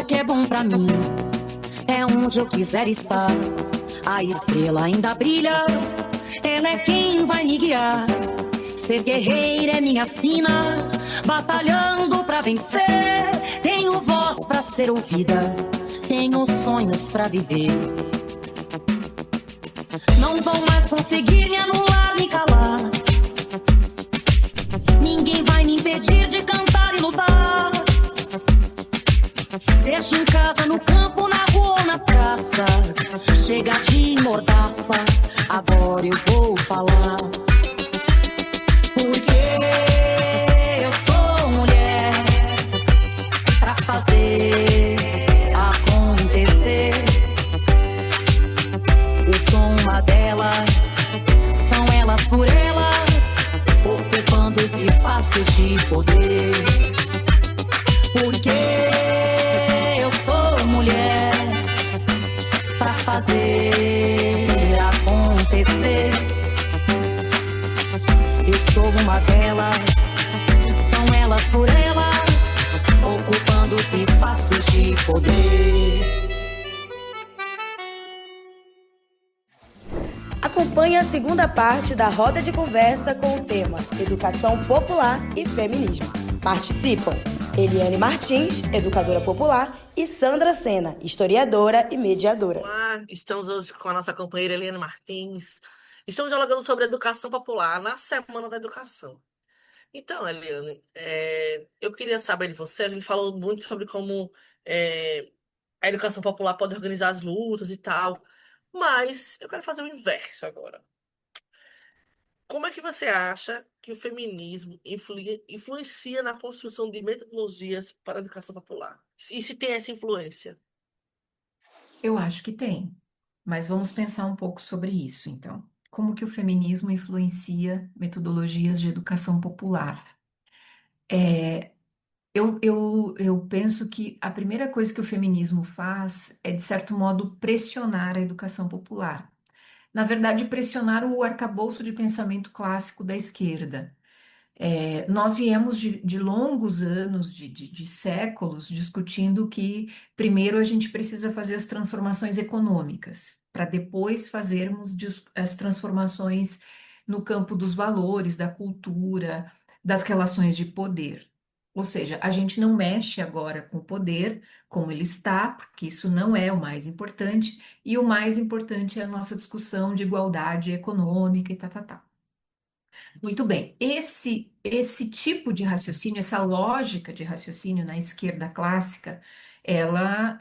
que é bom pra mim é onde eu quiser estar. A estrela ainda brilha, ela é quem vai me guiar. Ser guerreira é minha sina, batalhando pra vencer. Tenho voz pra ser ouvida, tenho sonhos pra viver. Não vão mais conseguir me anular, me calar. Ninguém vai me impedir de cantar e lutar. Seja em casa, no campo, na rua ou na praça. Chega de mordaça, agora eu vou falar. Porque eu sou mulher pra fazer acontecer. Eu sou uma delas, são elas por elas, ocupando os espaços de poder. Porque eu sou mulher pra fazer acontecer. Eu sou uma delas, são elas por elas, ocupando os espaços de poder. Acompanhe a segunda parte da roda de conversa com o tema Educação Popular e Feminismo. Participam Eliane Martins, educadora popular, e Sandra Sena, historiadora e mediadora. Olá, estamos hoje com a nossa companheira Eliane Martins. Estamos dialogando sobre educação popular na Semana da Educação. Então, Eliane, eu queria saber de você, a gente falou muito sobre como a educação popular pode organizar as lutas e tal, mas eu quero fazer o inverso agora. Como é que você acha que o feminismo influencia na construção de metodologias para a educação popular? E se tem essa influência? Eu acho que tem, mas vamos pensar um pouco sobre isso, então. Como que o feminismo influencia metodologias de educação popular? Eu penso que a primeira coisa que o feminismo faz é, de certo modo, pressionar a educação popular. Na verdade, pressionar o arcabouço de pensamento clássico da esquerda. Nós viemos de longos anos, de séculos, discutindo que primeiro a gente precisa fazer as transformações econômicas, para depois fazermos as transformações no campo dos valores, da cultura, das relações de poder. Ou seja, a gente não mexe agora com o poder como ele está, porque isso não é o mais importante, e o mais importante é a nossa discussão de igualdade econômica e tá, tá, tá. Muito bem, esse tipo de raciocínio, essa lógica de raciocínio na esquerda clássica, ela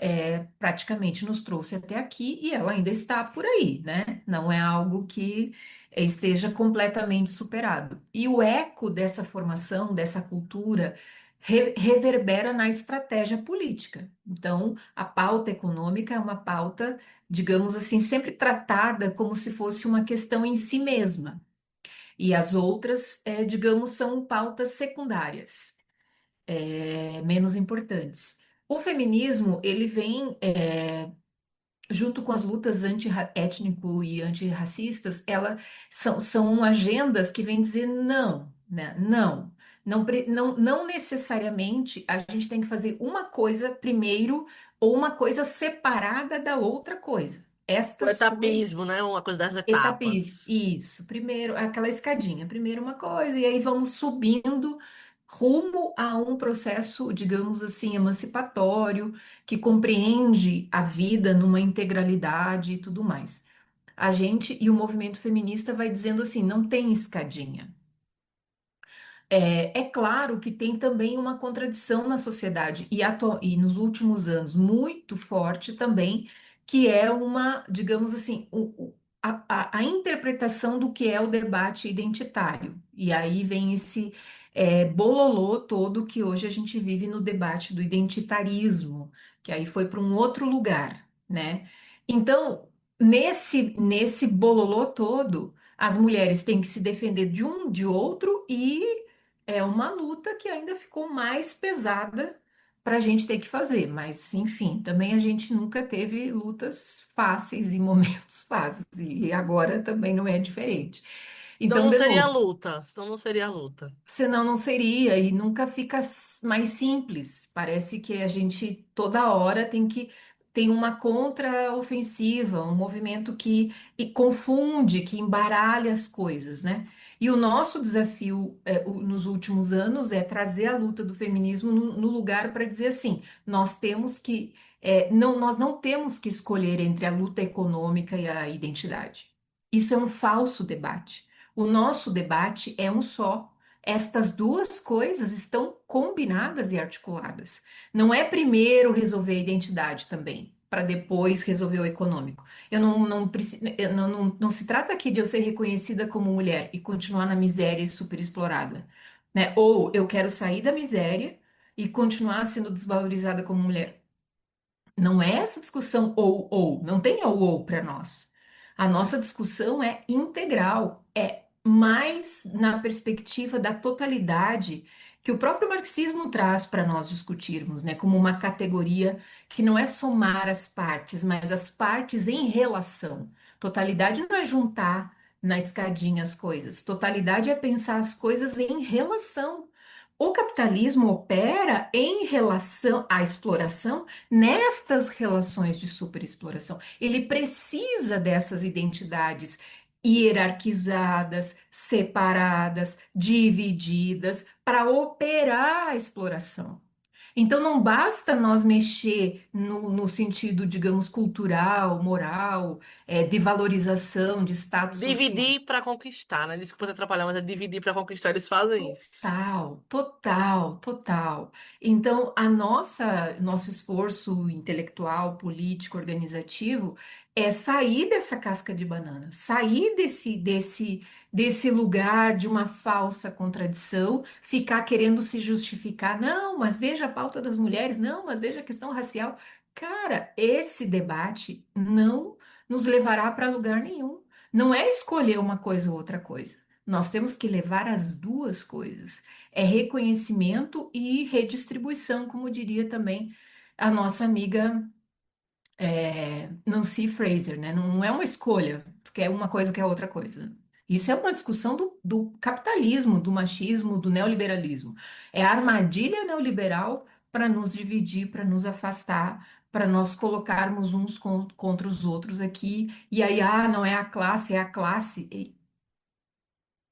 praticamente nos trouxe até aqui e ela ainda está por aí, né? Não é algo que esteja completamente superado. E o eco dessa formação, dessa cultura, reverbera na estratégia política. Então, a pauta econômica é uma pauta, digamos assim, sempre tratada como se fosse uma questão em si mesma. E as outras, digamos, são pautas secundárias, menos importantes. O feminismo, ele vem, junto com as lutas anti-étnico e antirracistas, são agendas que vêm dizer não, né? Não necessariamente a gente tem que fazer uma coisa primeiro ou uma coisa separada da outra coisa. O Estas coisas. etapismo, né? Uma coisa das Etapismo, etapas. isso. Primeiro, aquela escadinha. Primeiro uma coisa, e aí vamos subindo rumo a um processo, digamos assim, emancipatório, que compreende a vida numa integralidade e tudo mais. A gente e o movimento feminista vai dizendo assim: não tem escadinha. É claro que tem também uma contradição na sociedade, e nos últimos anos muito forte também, que é uma, digamos assim, a interpretação do que é o debate identitário. E aí vem esse bololô todo que hoje a gente vive no debate do identitarismo, que aí foi para um outro lugar, né? Então, nesse bololô todo, as mulheres têm que se defender de um, de outro, e é uma luta que ainda ficou mais pesada para a gente ter que fazer, mas enfim, também a gente nunca teve lutas fáceis e momentos fáceis, e agora também não é diferente. Então Então, não de seria novo, luta. Senão não seria luta. senão não seria e nunca fica mais simples. Parece que a gente toda hora tem uma contra-ofensiva, um movimento que e confunde, que embaralha as coisas, né? E o nosso desafio nos últimos anos é trazer a luta do feminismo no lugar para dizer assim, nós temos que nós não temos que escolher entre a luta econômica e a identidade. Isso é um falso debate. O nosso debate é um só. Estas duas coisas estão combinadas e articuladas. Não é primeiro resolver a identidade também, para depois resolver o econômico. Não se trata aqui de eu ser reconhecida como mulher e continuar na miséria e superexplorada, né? Ou eu quero sair da miséria e continuar sendo desvalorizada como mulher. Não é essa discussão ou, não tem ou para nós. A nossa discussão é integral, é mais na perspectiva da totalidade que o próprio marxismo traz para nós discutirmos, né, como uma categoria que não é somar as partes, mas as partes em relação. Totalidade não é juntar na escadinha as coisas. Totalidade é pensar as coisas em relação. O capitalismo opera em relação à exploração nestas relações de superexploração. Ele precisa dessas identidades hierarquizadas, separadas, divididas, para operar a exploração. Então, não basta nós mexer no sentido, digamos, cultural, moral, de valorização, de status social. Dividir para conquistar, né? Desculpa te atrapalhar, mas é dividir para conquistar. Eles fazem isso. Total, total, total. Então, nosso esforço intelectual, político, organizativo é sair dessa casca de banana, sair desse lugar de uma falsa contradição, ficar querendo se justificar. Não, mas veja a pauta das mulheres, não, mas veja a questão racial. Cara, esse debate não nos levará para lugar nenhum. Não é escolher uma coisa ou outra coisa. Nós temos que levar as duas coisas. É reconhecimento e redistribuição, como diria também a nossa amiga Nancy Fraser, né? Não é uma escolha, porque é uma coisa que é outra coisa. Isso é uma discussão do capitalismo, do machismo, do neoliberalismo. É a armadilha neoliberal para nos dividir, para nos afastar, para nós colocarmos uns contra os outros aqui. E aí, não é a classe, é a classe.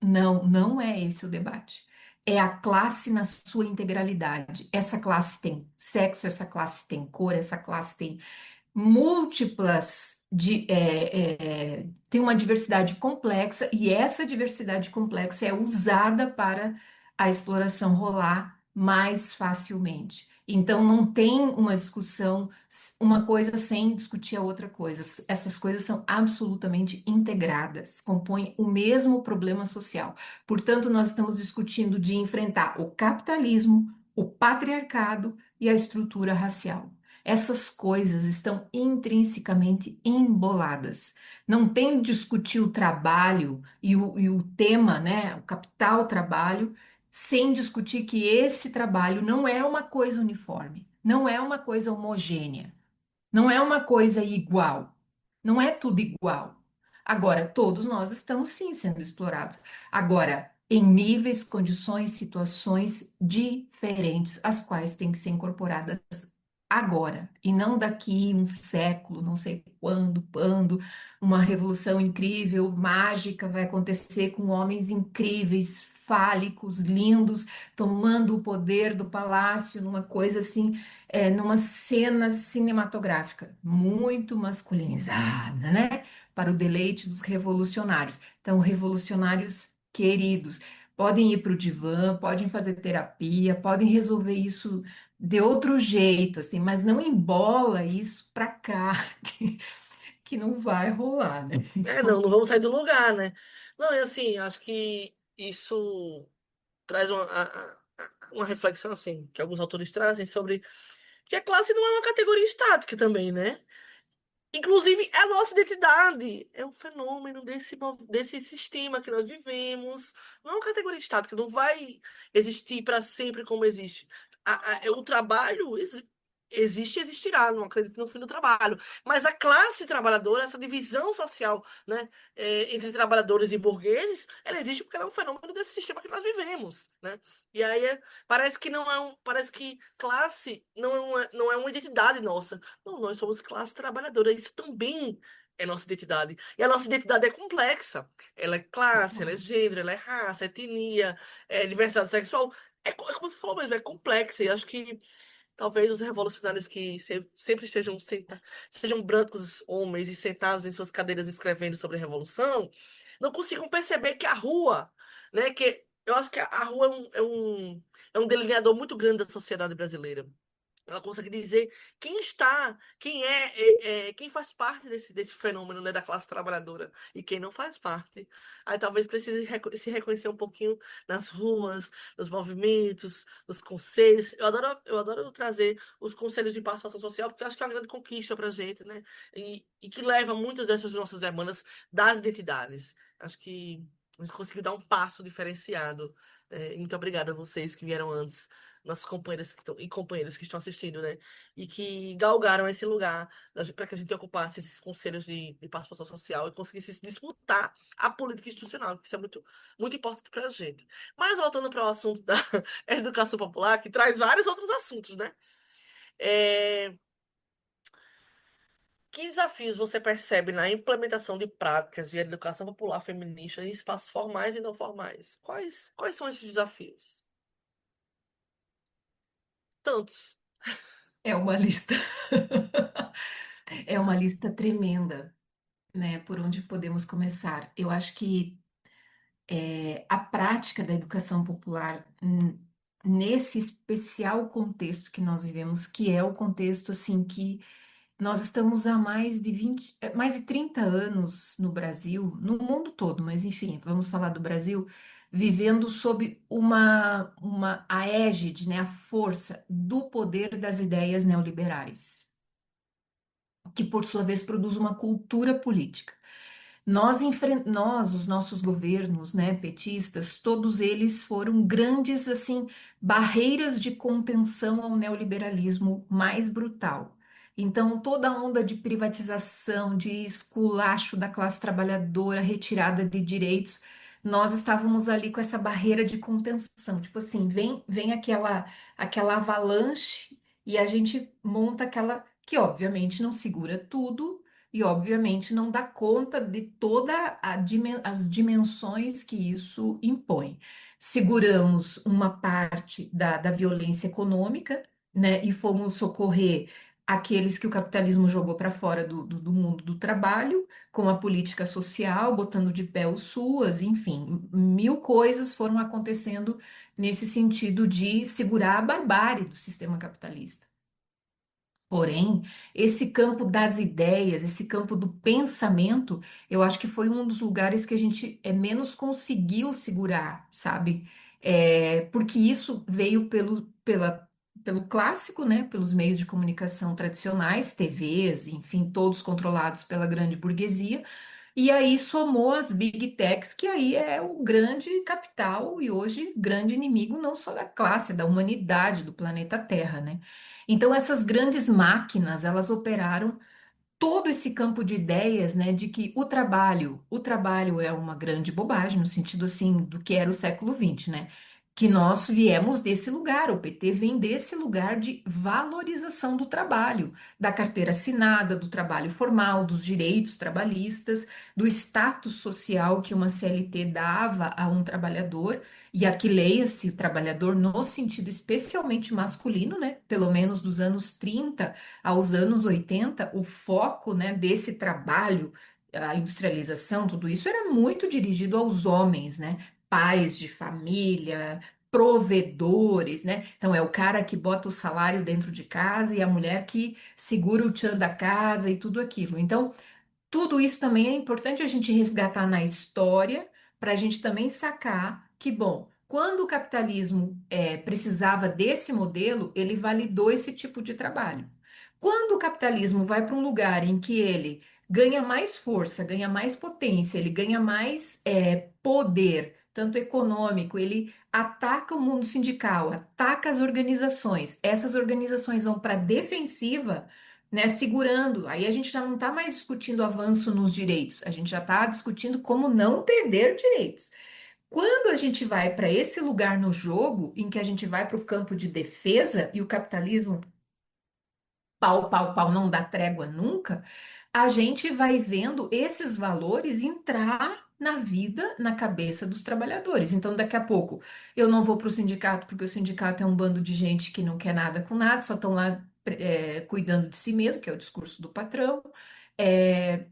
Não, não é esse o debate. É a classe na sua integralidade. Essa classe tem sexo, essa classe tem cor, essa classe tem múltiplas, tem uma diversidade complexa e essa diversidade complexa é usada para a exploração rolar mais facilmente. Então, não tem uma discussão, uma coisa sem discutir a outra coisa. Essas coisas são absolutamente integradas, compõem o mesmo problema social. Portanto, nós estamos discutindo de enfrentar o capitalismo, o patriarcado e a estrutura racial. Essas coisas estão intrinsecamente emboladas. Não tem de discutir o trabalho e o tema, né, o capital trabalho, sem discutir que esse trabalho não é uma coisa uniforme, não é uma coisa homogênea, não é uma coisa igual, não é tudo igual. Agora, todos nós estamos sim sendo explorados. Agora, em níveis, condições, situações diferentes, as quais têm que ser incorporadas agora, e não daqui um século, não sei quando, uma revolução incrível, mágica vai acontecer com homens incríveis, fálicos, lindos, tomando o poder do palácio, numa coisa assim, numa cena cinematográfica muito masculinizada, né? Para o deleite dos revolucionários. Então, revolucionários queridos, podem ir para o divã, podem fazer terapia, podem resolver isso de outro jeito, assim, mas não embola isso pra cá, que não vai rolar, né? É, Então, não vamos sair do lugar, né? Não, e assim, acho que isso traz uma reflexão, assim, que alguns autores trazem sobre que a classe não é uma categoria estática também, né? Inclusive, é a nossa identidade. É um fenômeno desse sistema que nós vivemos. Não é uma categoria estática, não vai existir para sempre como existe. O trabalho existe e existirá, não acredito no fim do trabalho. Mas a classe trabalhadora, essa divisão social, né, entre trabalhadores e burgueses, ela existe porque ela é um fenômeno desse sistema que nós vivemos, né? E aí parece que não é parece que classe não é uma identidade nossa. Não, nós somos classe trabalhadora, isso também é nossa identidade. E a nossa identidade é complexa. Ela é classe, ela é gênero, ela é raça, etnia, é diversidade sexual. É como você falou mesmo, é complexa. E acho que talvez os revolucionários que sempre sejam brancos homens e sentados em suas cadeiras escrevendo sobre a revolução, não consigam perceber que a rua, né, que eu acho que a rua é um delineador muito grande da sociedade brasileira. Ela consegue dizer quem faz parte desse fenômeno, né, da classe trabalhadora e quem não faz parte. Aí talvez precise se reconhecer um pouquinho nas ruas, nos movimentos, nos conselhos. Eu adoro trazer os conselhos de participação social, porque eu acho que é uma grande conquista para a gente, né? E que leva muitas dessas nossas demandas das identidades. Acho que a gente conseguiu dar um passo diferenciado. E muito obrigada a vocês que vieram antes, nossos companheiros e companheiros que estão assistindo, né? E que galgaram esse lugar para que a gente ocupasse esses conselhos de participação social e conseguisse se disputar a política institucional, que isso é muito importante para a gente. Mas voltando para o assunto da educação popular, que traz vários outros assuntos, né? É, Que desafios você percebe na implementação de práticas de educação popular feminista em espaços formais e não formais? Quais são esses desafios? Tantos. É uma lista, é uma lista tremenda, né? Por onde podemos começar? Eu acho que a prática da educação popular, nesse especial contexto que nós vivemos, que é o contexto assim que nós estamos há mais de 20, mais de 30 anos no Brasil, no mundo todo, mas enfim, vamos falar do Brasil, vivendo sob a égide, né, a força do poder das ideias neoliberais, que por sua vez produz uma cultura política. Nós, os nossos governos, né, petistas, todos eles foram grandes, assim, barreiras de contenção ao neoliberalismo mais brutal. Então, toda a onda de privatização, de esculacho da classe trabalhadora, retirada de direitos, nós estávamos ali com essa barreira de contenção. Tipo assim, vem aquela avalanche e a gente monta aquela que obviamente não segura tudo e, obviamente, não dá conta de as dimensões que isso impõe. Seguramos uma parte da violência econômica, né, e fomos socorrer aqueles que o capitalismo jogou para fora do mundo do trabalho, com a política social, botando de pé os SUAS, enfim, mil coisas foram acontecendo nesse sentido de segurar a barbárie do sistema capitalista. Porém, esse campo das ideias, esse campo do pensamento, eu acho que foi um dos lugares que a gente menos conseguiu segurar, sabe? Porque isso veio pelo clássico, né? Pelos meios de comunicação tradicionais, TVs, enfim, todos controlados pela grande burguesia. E aí somou as big techs, que aí é o grande capital e hoje grande inimigo não só da classe, da humanidade, do planeta Terra, né? Então, essas grandes máquinas, elas operaram todo esse campo de ideias, né, de que o trabalho é uma grande bobagem, no sentido assim do que era o século XX, né? Que nós viemos desse lugar, o PT vem desse lugar de valorização do trabalho, da carteira assinada, do trabalho formal, dos direitos trabalhistas, do status social que uma CLT dava a um trabalhador, e aqui leia-se o trabalhador no sentido especialmente masculino, né? Pelo menos dos anos 30 aos anos 80, o foco, né, desse trabalho, a industrialização, tudo isso era muito dirigido aos homens, né? Pais de família, provedores, né? Então é o cara que bota o salário dentro de casa e a mulher que segura o tchan da casa e tudo aquilo. Então, tudo isso também é importante a gente resgatar na história, para a gente também sacar que, bom, quando o capitalismo precisava desse modelo, ele validou esse tipo de trabalho. Quando o capitalismo vai para um lugar em que ele ganha mais força, ganha mais potência, ele ganha mais poder tanto econômico, ele ataca o mundo sindical, ataca as organizações. Essas organizações vão para a defensiva, né, segurando. Aí a gente já não está mais discutindo avanço nos direitos, a gente já está discutindo como não perder direitos. Quando a gente vai para esse lugar no jogo, em que a gente vai para o campo de defesa e o capitalismo pau, pau, pau, não dá trégua nunca, a gente vai vendo esses valores entrar na vida, na cabeça dos trabalhadores. Então, daqui a pouco, eu não vou para o sindicato, porque o sindicato é um bando de gente que não quer nada com nada, só estão lá, cuidando de si mesmo, que é o discurso do patrão.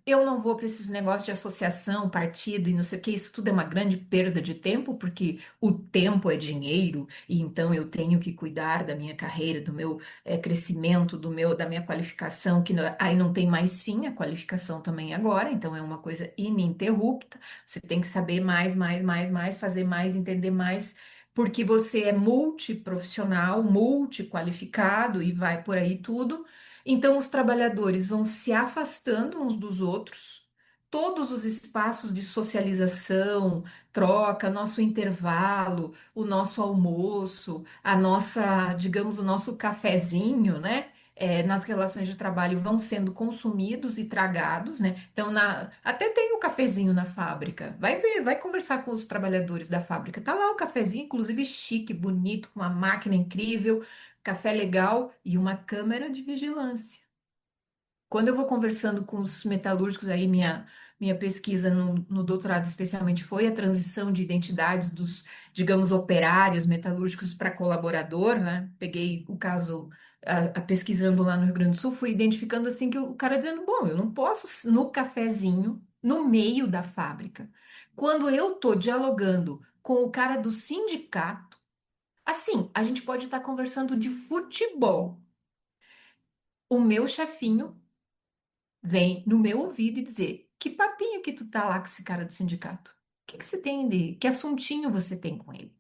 Eu não vou para esses negócios de associação, partido e não sei o que, isso tudo é uma grande perda de tempo, porque o tempo é dinheiro, e então eu tenho que cuidar da minha carreira, do meu crescimento da minha qualificação, aí não tem mais fim, a qualificação também agora, então é uma coisa ininterrupta. Você tem que saber mais, mais, mais, mais, fazer mais, entender mais, porque você é multiprofissional, multiqualificado e vai por aí tudo. Então os trabalhadores vão se afastando uns dos outros. Todos os espaços de socialização, troca, nosso intervalo, o nosso almoço, a nossa, digamos, o nosso cafezinho, né? Nas relações de trabalho vão sendo consumidos e tragados, né? Então, até tem o cafezinho na fábrica. Vai ver, vai conversar com os trabalhadores da fábrica. Tá lá o cafezinho, inclusive chique, bonito, com uma máquina incrível, café legal e uma câmera de vigilância. Quando eu vou conversando com os metalúrgicos, aí minha pesquisa no doutorado especialmente foi a transição de identidades dos, digamos, operários metalúrgicos para colaborador, né? Peguei o caso, pesquisando lá no Rio Grande do Sul, fui identificando assim que o cara dizendo, bom, eu não posso no cafezinho, no meio da fábrica. Quando eu estou dialogando com o cara do sindicato, assim, a gente pode estar conversando de futebol. O meu chefinho vem no meu ouvido e dizer: que papinho que tu tá lá com esse cara do sindicato? Que você tem de, que assuntinho você tem com ele?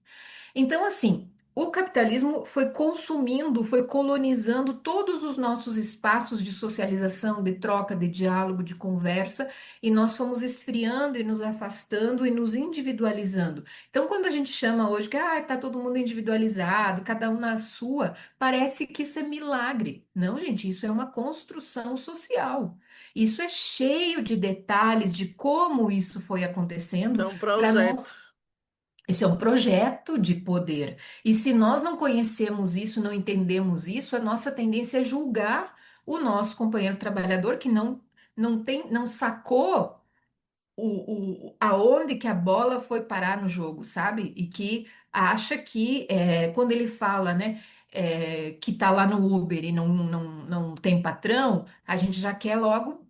Então, assim, o capitalismo foi consumindo, foi colonizando todos os nossos espaços de socialização, de troca, de diálogo, de conversa, e nós fomos esfriando e nos afastando e nos individualizando. Então, quando a gente chama hoje que tá todo mundo individualizado, cada um na sua, parece que isso é milagre. Não, gente, isso é uma construção social. Isso é cheio de detalhes de como isso foi É acontecendo um para projeto. nós. Isso é um projeto de poder. E se nós não conhecemos isso, não entendemos isso, a nossa tendência é julgar o nosso companheiro trabalhador que não sacou aonde que a bola foi parar no jogo, sabe? E que acha que quando ele fala, né, que tá lá no Uber e não tem patrão, a gente já quer logo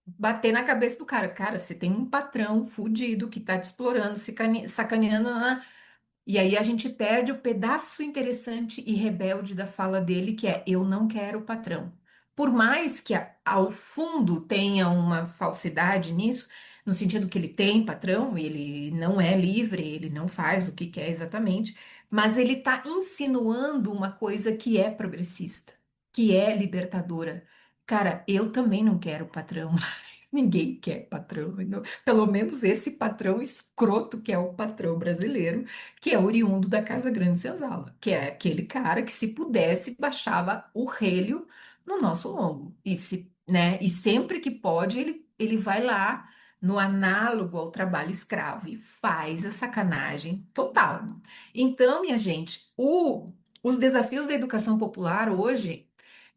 bater na cabeça do cara. Cara, você tem um patrão fudido que tá te explorando, sacaneando, e aí a gente perde o pedaço interessante e rebelde da fala dele, que é eu não quero patrão. Por mais que ao fundo tenha uma falsidade nisso, no sentido que ele tem patrão, ele não é livre, ele não faz o que quer exatamente, mas ele está insinuando uma coisa que é progressista, que é libertadora. Cara, eu também não quero patrão, mas ninguém quer patrão. Pelo menos esse patrão escroto que é o patrão brasileiro, que é oriundo da Casa Grande Senzala, que é aquele cara que, se pudesse, baixava o relho no nosso lombo. E sempre que pode, ele vai lá no análogo ao trabalho escravo e faz a sacanagem total. Então, minha gente, os desafios da educação popular hoje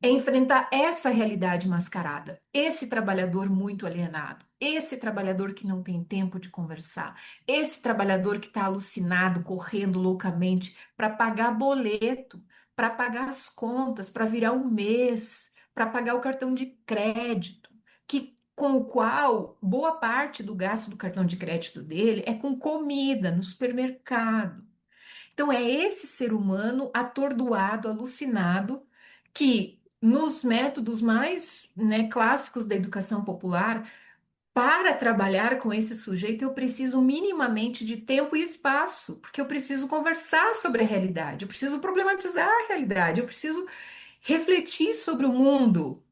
é enfrentar essa realidade mascarada, esse trabalhador muito alienado, esse trabalhador que não tem tempo de conversar, esse trabalhador que está alucinado, correndo loucamente para pagar boleto, para pagar as contas, para virar um mês, para pagar o cartão de crédito, com o qual boa parte do gasto do cartão de crédito dele é com comida no supermercado. Então, é esse ser humano atordoado, alucinado, que nos métodos mais, né, clássicos da educação popular, para trabalhar com esse sujeito, eu preciso minimamente de tempo e espaço, porque eu preciso conversar sobre a realidade, eu preciso problematizar a realidade, eu preciso refletir sobre o mundo.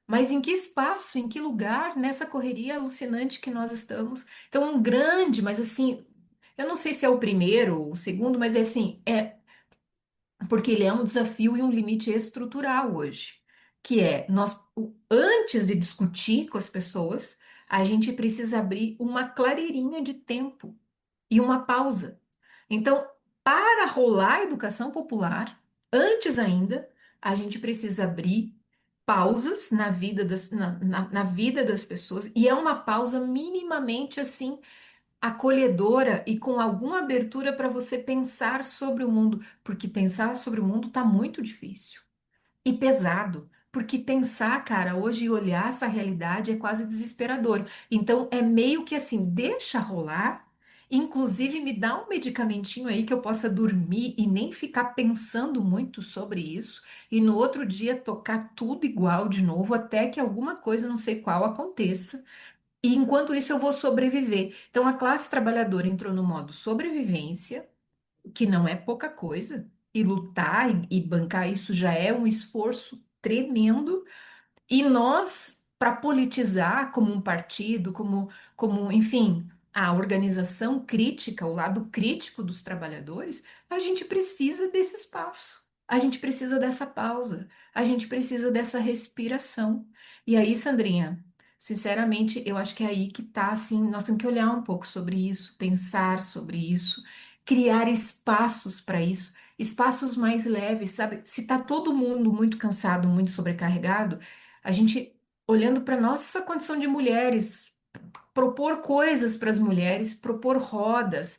Mas em que espaço, em que lugar, nessa correria alucinante que nós estamos? Então, mas assim, Eu não sei se é o primeiro ou o segundo, mas é assim, é porque ele é um desafio e um limite estrutural hoje, que é antes de discutir com as pessoas, a gente precisa abrir uma clareirinha de tempo e uma pausa. Então, para rolar a educação popular, antes ainda, a gente precisa abrir pausas na vida na vida das pessoas, e é uma pausa minimamente assim acolhedora e com alguma abertura para você pensar sobre o mundo, porque pensar sobre o mundo está muito difícil e pesado, porque pensar, cara, hoje e olhar essa realidade é quase desesperador. Então é meio que assim, deixa rolar. Inclusive, me dá um medicamentinho aí que eu possa dormir e nem ficar pensando muito sobre isso, e no outro dia tocar tudo igual de novo, até que alguma coisa, não sei qual, aconteça. E enquanto isso eu vou sobreviver. Então a classe trabalhadora entrou no modo sobrevivência, que não é pouca coisa, e lutar e bancar isso já é um esforço tremendo. E nós, para politizar como um partido, enfim, a organização crítica, o lado crítico dos trabalhadores, a gente precisa desse espaço. A gente precisa dessa pausa. A gente precisa dessa respiração. E aí, Sandrinha, sinceramente, eu acho que é aí que tá, assim, nós temos que olhar um pouco sobre isso, pensar sobre isso, criar espaços para isso, espaços mais leves, sabe? Se tá todo mundo muito cansado, muito sobrecarregado, a gente, olhando para nossa condição de mulheres, propor coisas para as mulheres, propor rodas,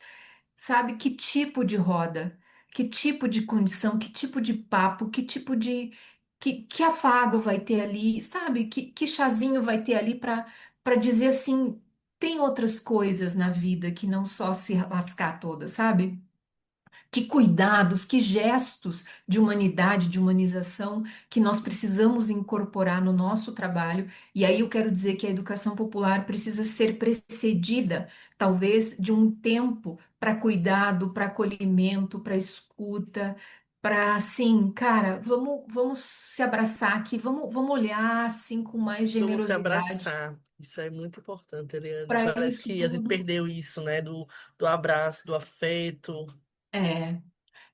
sabe? Que tipo de roda? Que tipo de condição? Que tipo de papo? Que tipo de. Que afago vai ter ali? Sabe? Que chazinho vai ter ali para dizer assim: tem outras coisas na vida que não só se lascar toda, sabe? Que cuidados, que gestos de humanidade, de humanização que nós precisamos incorporar no nosso trabalho. E aí eu quero dizer que a educação popular precisa ser precedida, talvez, de um tempo para cuidado, para acolhimento, para escuta, para assim, cara, vamos se abraçar aqui, vamos olhar assim com mais Vamos se generosidade abraçar. Isso é muito importante, Eliane. para Parece isso que a gente tudo. perdeu isso, né? Do abraço, do afeto. É.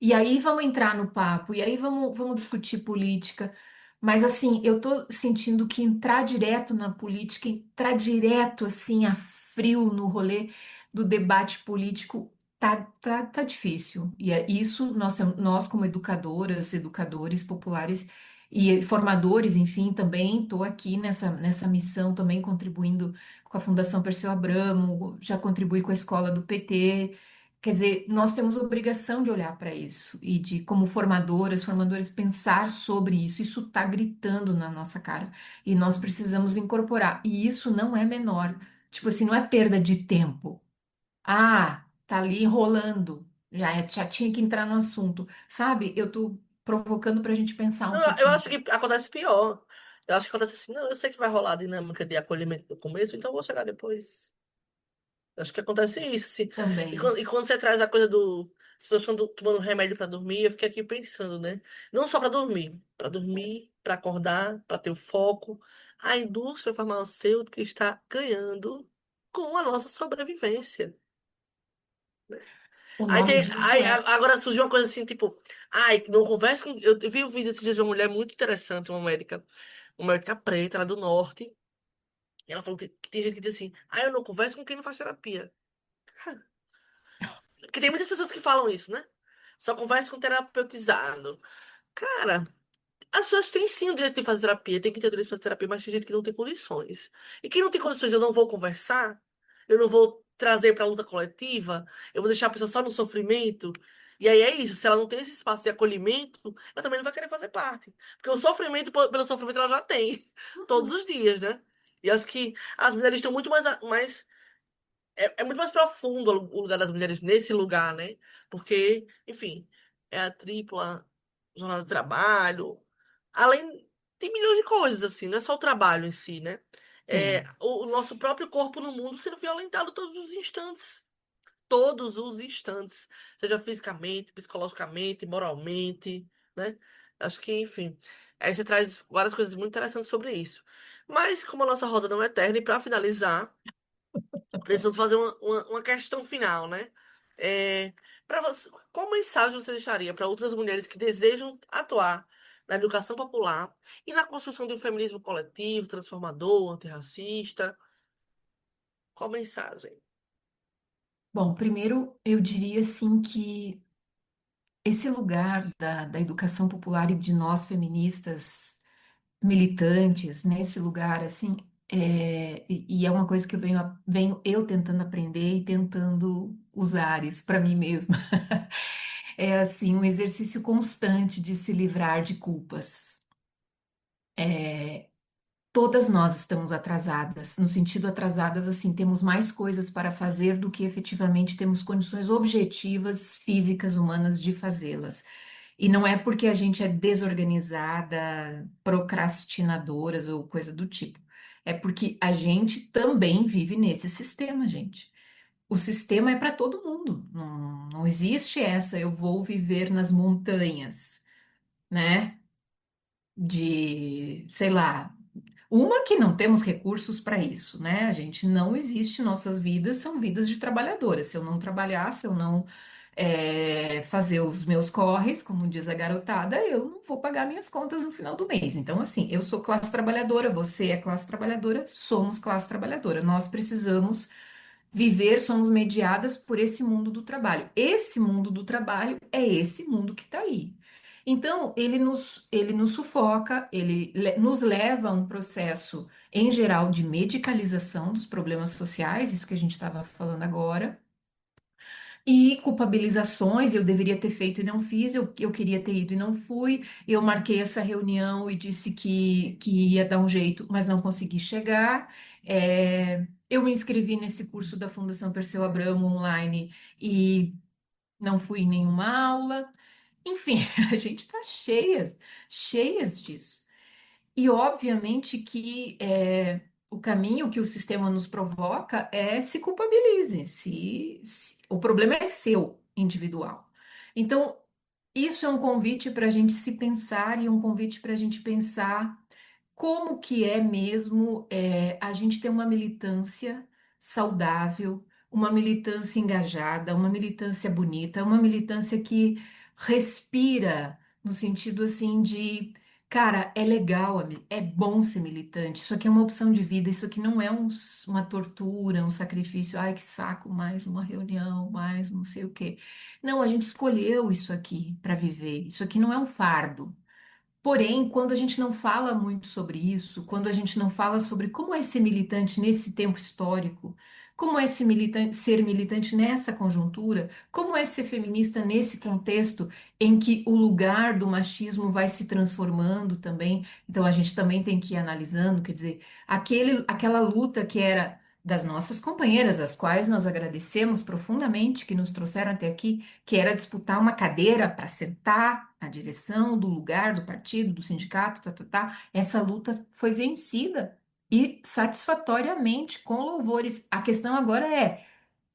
E aí vamos entrar no papo, e aí vamos discutir política. Mas assim, eu tô sentindo que entrar direto na política, entrar direto assim a frio no rolê do debate político, tá difícil. E é isso nós como educadoras, educadores populares e formadores, enfim, também estou aqui nessa missão, também contribuindo com a Fundação Perseu Abramo, já contribuí com a escola do PT. Quer dizer, nós temos obrigação de olhar para isso e de, como formadoras, formadores, pensar sobre isso. Isso está gritando na nossa cara e nós precisamos incorporar. E isso não é menor. Tipo assim, não é perda de tempo. Ah, tá ali enrolando. Já tinha que entrar no assunto. Sabe? Eu tô provocando para a gente pensar um Não, eu pouquinho acho que acontece pior. Eu acho que acontece assim, não, eu sei que vai rolar a dinâmica de acolhimento no começo, então eu vou chegar depois. Acho que acontece isso, assim. também. E quando você traz a coisa do. As pessoas estão tomando remédio pra dormir, eu fiquei aqui pensando, né? Não só pra dormir, pra acordar, pra ter o foco. A indústria farmacêutica está ganhando com a nossa sobrevivência. O nome disso é. Agora surgiu uma coisa assim, tipo, ai, não conversa com. Eu vi um vídeo esses dias de uma mulher muito interessante, uma médica preta, ela é do norte. E ela falou que tem gente que diz assim, ah, eu não converso com quem não faz terapia. Porque tem muitas pessoas que falam isso, né? Só conversa com terapeutizado. Cara, as pessoas têm sim o direito de fazer terapia, tem que ter o direito de fazer terapia, mas tem gente que não tem condições. E quem não tem condições, eu não vou conversar, eu não vou trazer para a luta coletiva, eu vou deixar a pessoa só no sofrimento. E aí é isso, se ela não tem esse espaço de acolhimento, ela também não vai querer fazer parte. Porque o sofrimento, pelo sofrimento, ela já tem, todos os dias, né? E acho que as mulheres estão muito mais é muito mais profundo o lugar das mulheres nesse lugar, né? Porque, enfim, é a tripla jornada de trabalho. Além, tem milhões de coisas, assim, não é só o trabalho em si, né? É Tem. o nosso próprio corpo no mundo sendo violentado todos os instantes. Todos os instantes. Seja fisicamente, psicologicamente, moralmente, né? Acho que, enfim. Aí você traz várias coisas muito interessantes sobre isso. Mas, como a nossa roda não é eterna, e para finalizar. Preciso fazer uma questão final, né? É, para você, qual mensagem você deixaria para outras mulheres que desejam atuar na educação popular e na construção de um feminismo coletivo, transformador, antirracista? Qual mensagem? Bom, primeiro eu diria assim que esse lugar da educação popular e de nós feministas militantes, nesse lugar assim, e é uma coisa que venho eu tentando aprender e tentando usar isso para mim mesma. É assim, um exercício constante de se livrar de culpas. Todas nós estamos atrasadas, no sentido atrasadas, assim, temos mais coisas para fazer do que efetivamente temos condições objetivas, físicas, humanas de fazê-las. E não é porque a gente é desorganizada, procrastinadoras ou coisa do tipo. É porque a gente também vive nesse sistema, gente. O sistema é para todo mundo. Não existe essa, eu vou viver nas montanhas, né? De, sei lá. Uma que não temos recursos para isso, né? A gente não existe, nossas vidas são vidas de trabalhadoras. Se eu não trabalhar, se eu não fazer os meus corres, como diz a garotada, eu não vou pagar minhas contas no final do mês. Então, assim, eu sou classe trabalhadora, você é classe trabalhadora, somos classe trabalhadora. Nós precisamos viver, somos mediadas por esse mundo do trabalho. Esse mundo do trabalho é esse mundo que está aí. Então, ele nos sufoca, nos leva a um processo, em geral, de medicalização dos problemas sociais, isso que a gente estava falando agora, e culpabilizações, eu deveria ter feito e não fiz, eu queria ter ido e não fui, eu marquei essa reunião e disse que ia dar um jeito, mas não consegui chegar. Eu me inscrevi nesse curso da Fundação Perseu Abramo online e não fui em nenhuma aula. Enfim, a gente está cheias disso. E obviamente que o caminho que o sistema nos provoca é se culpabilize, o problema é seu, individual. Então, isso é um convite para a gente se pensar e um convite para a gente pensar como que é mesmo a gente ter uma militância saudável, uma militância engajada, uma militância bonita, uma militância que respira no sentido assim de, cara, é legal, é bom ser militante, isso aqui é uma opção de vida, isso aqui não é uma tortura, um sacrifício, ai que saco, mais uma reunião, mais não sei o quê. Não, a gente escolheu isso aqui para viver, isso aqui não é um fardo. Porém, quando a gente não fala muito sobre isso, quando a gente não fala sobre como é ser militante nesse tempo histórico, como é ser militante nessa conjuntura, como é ser feminista nesse contexto em que o lugar do machismo vai se transformando também, então a gente também tem que ir analisando, quer dizer, aquela luta que era das nossas companheiras, as quais nós agradecemos profundamente que nos trouxeram até aqui, que era disputar uma cadeira para sentar na direção do lugar, do partido, do sindicato, essa luta foi vencida e satisfatoriamente, com louvores. A questão agora é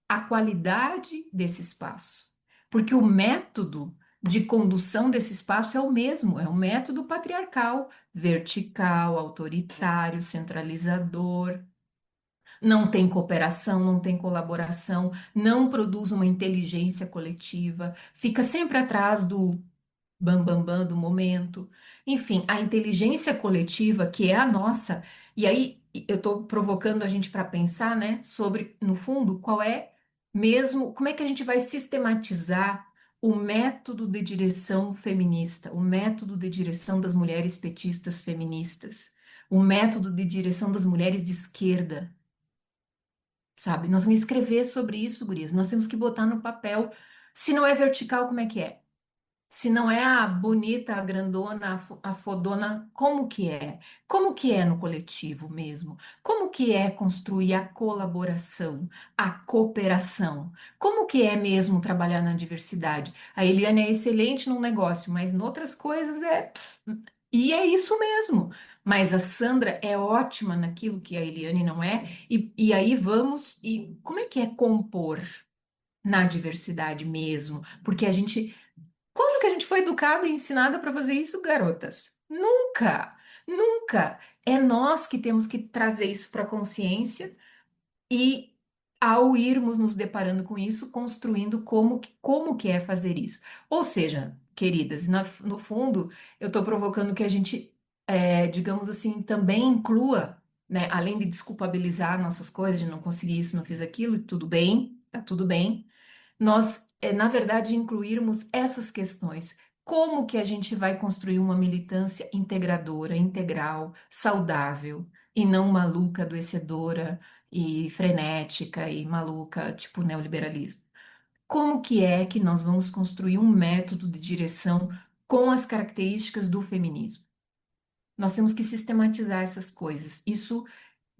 a qualidade desse espaço, porque o método de condução desse espaço é o mesmo, é um método patriarcal, vertical, autoritário, centralizador. Não tem cooperação, não tem colaboração, não produz uma inteligência coletiva, fica sempre atrás do bam, bam, bam do momento. Enfim, a inteligência coletiva, que é a nossa, e aí eu estou provocando a gente para pensar, né, sobre, no fundo, qual é mesmo, como é que a gente vai sistematizar o método de direção feminista, o método de direção das mulheres petistas feministas, o método de direção das mulheres de esquerda. Sabe? Nós vamos escrever sobre isso, gurias. Nós temos que botar no papel. Se não é vertical, como é que é? Se não é a bonita, a grandona, a fodona, como que é? Como que é no coletivo mesmo? Como que é construir a colaboração, a cooperação? Como que é mesmo trabalhar na diversidade? A Eliane é excelente num negócio, mas em outras coisas e é isso mesmo. Mas a Sandra é ótima naquilo que a Eliane não é. E aí vamos. E como é que é compor na diversidade mesmo? Porque a gente quando que a gente foi educada e ensinada para fazer isso, garotas? Nunca, nunca. É nós que temos que trazer isso para a consciência e ao irmos nos deparando com isso, construindo como que é fazer isso. Ou seja, queridas, no fundo, eu estou provocando que a gente, digamos assim, também inclua, né, além de desculpabilizar nossas coisas, de não conseguir isso, não fiz aquilo, e tudo bem, tá tudo bem, nós, na verdade, incluirmos essas questões. Como que a gente vai construir uma militância integradora, integral, saudável, e não maluca, adoecedora e frenética e maluca, tipo neoliberalismo? Como que é que nós vamos construir um método de direção com as características do feminismo? Nós temos que sistematizar essas coisas. Isso,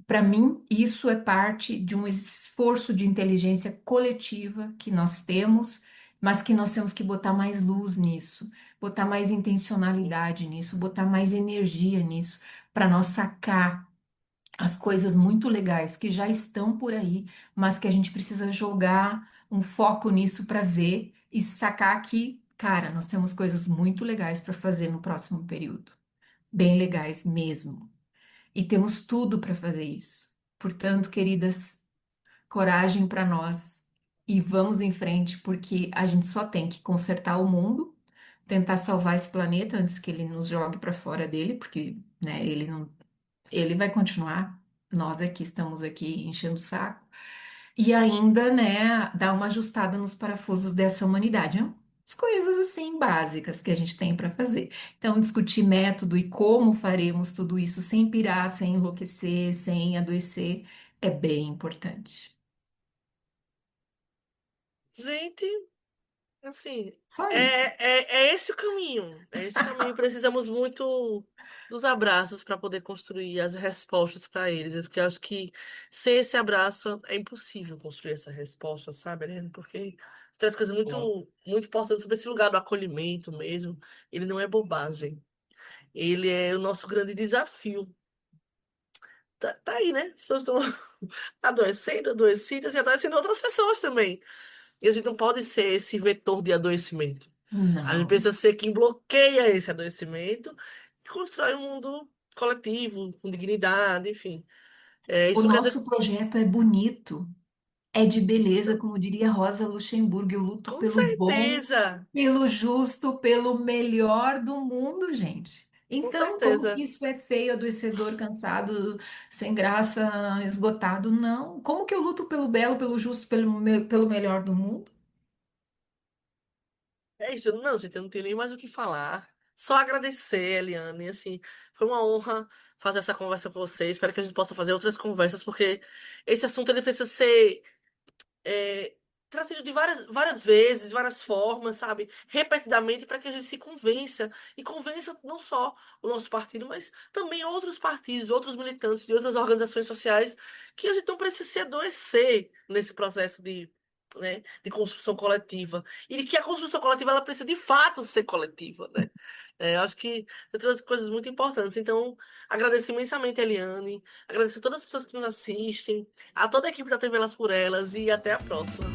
para mim, isso é parte de um esforço de inteligência coletiva que nós temos, mas que nós temos que botar mais luz nisso, botar mais intencionalidade nisso, botar mais energia nisso, para nós sacar as coisas muito legais que já estão por aí, mas que a gente precisa jogar um foco nisso para ver e sacar que, cara, nós temos coisas muito legais para fazer no próximo período, bem legais mesmo. E temos tudo para fazer isso. Portanto, queridas, coragem para nós e vamos em frente, porque a gente só tem que consertar o mundo, tentar salvar esse planeta antes que ele nos jogue para fora dele, porque, né, ele não, ele vai continuar. Nós aqui estamos aqui enchendo o saco e ainda, né, dar uma ajustada nos parafusos dessa humanidade. Né? As coisas assim básicas que a gente tem para fazer. Então, discutir método e como faremos tudo isso sem pirar, sem enlouquecer, sem adoecer, é bem importante. Gente, assim, Só isso. é esse o caminho. É esse o caminho. Precisamos muito dos abraços para poder construir as respostas para eles. Porque eu acho que sem esse abraço é impossível construir essa resposta, sabe, Helena? Porque você traz coisas muito, muito importantes sobre esse lugar do acolhimento mesmo. Ele não é bobagem. Ele é o nosso grande desafio. Tá aí, né? As pessoas estão adoecendo, adoecidas e adoecendo outras pessoas também. E a gente não pode ser esse vetor de adoecimento. A gente Não. precisa ser quem bloqueia esse adoecimento e constrói um mundo coletivo, com dignidade, enfim. O Isso não quer dizer. nosso projeto é bonito. É de beleza, como diria Rosa Luxemburgo, eu luto Com pelo bom, certeza, pelo justo, pelo melhor do mundo, gente. com Então, como que certeza. isso é feio, adoecedor, cansado, sem graça, esgotado? Não. Como que eu luto pelo belo, pelo justo, pelo melhor do mundo? É isso. Não, gente, eu não tenho nem mais o que falar. Só agradecer, Eliane. Assim, foi uma honra fazer essa conversa com você. Espero que a gente possa fazer outras conversas, porque esse assunto ele precisa ser é, trazido de várias vezes, várias formas, sabe? Repetidamente, para que a gente se convença. E convença não só o nosso partido, mas também outros partidos, outros militantes de outras organizações sociais, que a gente não precisa se adoecer nesse processo de. Né, de construção coletiva. E de que a construção coletiva ela precisa de fato ser coletiva, né? Eu acho que você trouxe coisas muito importantes. Então, agradeço imensamente a Eliane, agradeço a todas as pessoas que nos assistem, a toda a equipe da TV Elas por Elas e até a próxima.